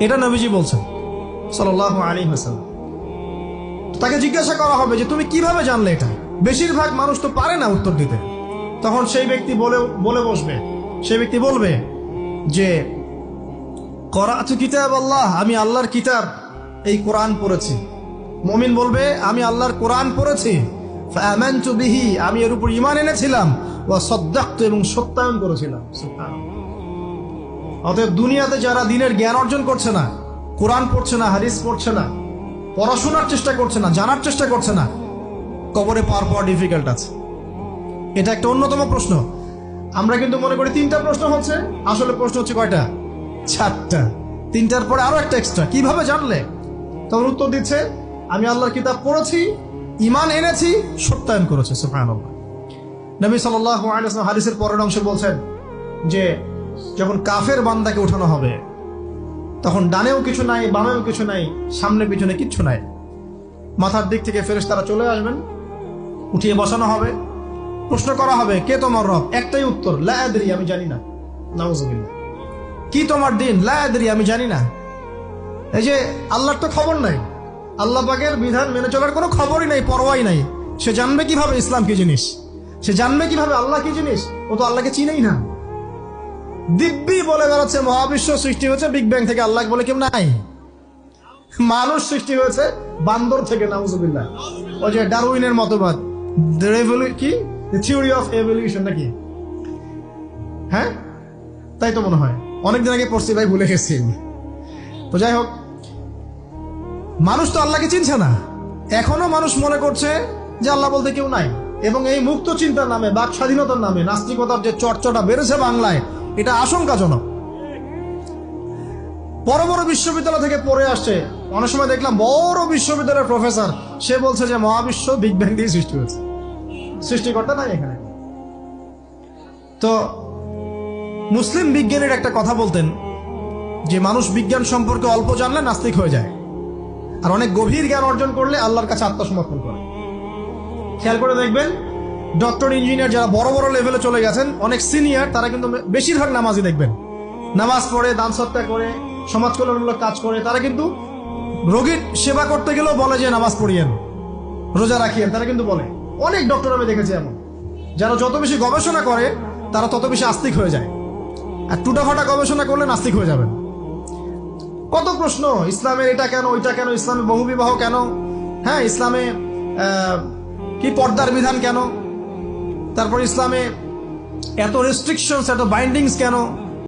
এটা নবীজি বলছেন সাল্লাল্লাহু আলাইহি ওয়াসাল্লাম। তাকে জিজ্ঞাসা করা হবে যে তুমি কিভাবে জানলে এটা? বেশিরভাগ মানুষ তো পারে না উত্তর দিতে। তখন সেই ব্যক্তি বলে বসবে, সেই ব্যক্তি বলবে যে করাতু কিতাব আল্লাহ, আমি আল্লাহর কিতাব এই কোরআন পড়েছি। মুমিন বলবে আমি আল্লাহর কোরআন পড়েছি, ফাআমানতু বিহি, আমি এর উপর ঈমান এনেছিলাম, ওয়া সাদ্দাকতু, এবং সত্যায়ন করেছিলাম। সুবহানাল্লাহ। অতএব দুনিয়াতে যারা দ্বীনের জ্ঞান অর্জন করছে না, কোরআন পড়ছে না, হাদিস পড়ছে না, পড়াশোনার চেষ্টা করছে না, জানার চেষ্টা করছে না, কবরে পাওয়া ডিফিকাল্ট আছে। এটা একটা অন্যতম প্রশ্ন। আমরা কিন্তু মনে করি 3টা প্রশ্ন হচ্ছে, আসলে প্রশ্ন হচ্ছে কয়টা? 4টা। 3টার পরে আরো একটা এক্সট্রা। কিভাবে জানলে? তখন উত্তর দিচ্ছে আমি আল্লাহর কিতাব পড়েছি, ঈমান এনেছি, সত্যায়ন করেছি। সুবহানাল্লাহ। নবী সাল্লাল্লাহু আলাইহি ওয়াসাল্লাম হাদিসের পরের অংশে বলছেন যে যখন কাফের বান্দাকে উঠানো হবে, তখন ডানেও কিছু নাই, বামেও কিছু নাই, সামনে পিছনে কিচ্ছু নাই। মাথার দিক থেকে ফেরেশতারা চলে আসবেন, উঠিয়ে বসানো হবে, প্রশ্ন করা হবে কে তোমার রব? একটাই উত্তর, লা আদরি, আমি জানি না। নাউযুবিল্লাহ। কি তোমার দিন? লা আদরি, আমি জানি না। এই যে আল্লাহর তো খবর নাই, আল্লাহ পাকের বিধান মেনে চলার কোনো খবরই নাই, পরোয়াই নাই। সে জানবে কিভাবে ইসলাম কি জিনিস? সে জানবে কিভাবে আল্লাহ কি জিনিস? ও তো আল্লাহকে চিনেই না। দিব্যি বলে বেড়াচ্ছে মহাবিশ্ব সৃষ্টি হয়েছে বিগ ব্যাং থেকে, আল্লাহ বলে কেউ নাই। মানুষ সৃষ্টি হয়েছে বান্দর থেকে। নাউযুবিল্লাহ। ওই যে ডারউইনের মতবাদ, কি থিওরি অফ এভলিউশন নাকি? হ্যাঁ, তাই তো মনে হয়। অনেকদিন আগে পড়ছি ভাই, ভুলে গেছি। তো যাই হোক, মানুষ তো আল্লাহকে চিনছে না। এখনো মানুষ মনে করছে যে আল্লাহ বলতে কেউ নাই। এবং এই মুক্ত চিন্তার নামে, বাক স্বাধীনতার নামে নাস্তিকতার যে চর্চাটা বেড়েছে বাংলায়, এটা আশঙ্কাজনক। বড় বড় বিশ্ববিদ্যালয় থেকে পড়ে আসছে, অনেক সময় দেখলাম বড় বিশ্ববিদ্যালয়ের প্রফেসর, সে বলছে যে মহাবিশ্ব বিগ ব্যাং দিয়ে সৃষ্টি হয়েছে, সৃষ্টিকর্তা নাই এখানে। তো মুসলিম বিজ্ঞানীর একটা কথা বলতেন যে মানুষ বিজ্ঞান সম্পর্কে অল্প জানলে নাস্তিক হয়ে যায়, আর অনেক গভীর জ্ঞান অর্জন করলে আল্লাহর কাছে আত্মসমর্পণ করে। খেয়াল করে দেখবেন, ডক্টর, ইঞ্জিনিয়ার যারা বড় বড় লেভেলে চলে গেছেন, অনেক সিনিয়র, তারা কিন্তু বেশিরভাগ নামাজি দেখবেন, নামাজ পড়ে, দান সৎকার করে, সমাজ কল্যাণমূলক কাজ করে। তারা কিন্তু রোগীর সেবা করতে গেলেও বলে যে নামাজ পড়িয়েন, রোজা রাখিয়েন, তারা কিন্তু বলে। অনেক ডক্টর আমি দেখেছি এমন, যারা যত বেশি গবেষণা করে তারা তত বেশি আস্তিক হয়ে যায়, আর টুটাফাটা গবেষণা করলে নাস্তিক হয়ে যাবেন। কত প্রশ্ন, ইসলামের এটা কেন, ওইটা কেন, ইসলামে বহুবিবাহ কেন, হ্যাঁ, ইসলামে কি পর্দার বিধান কেন, তারপর ইসলামে এত রেস্ট্রিকশনস, এত বাইন্ডিংস কেন,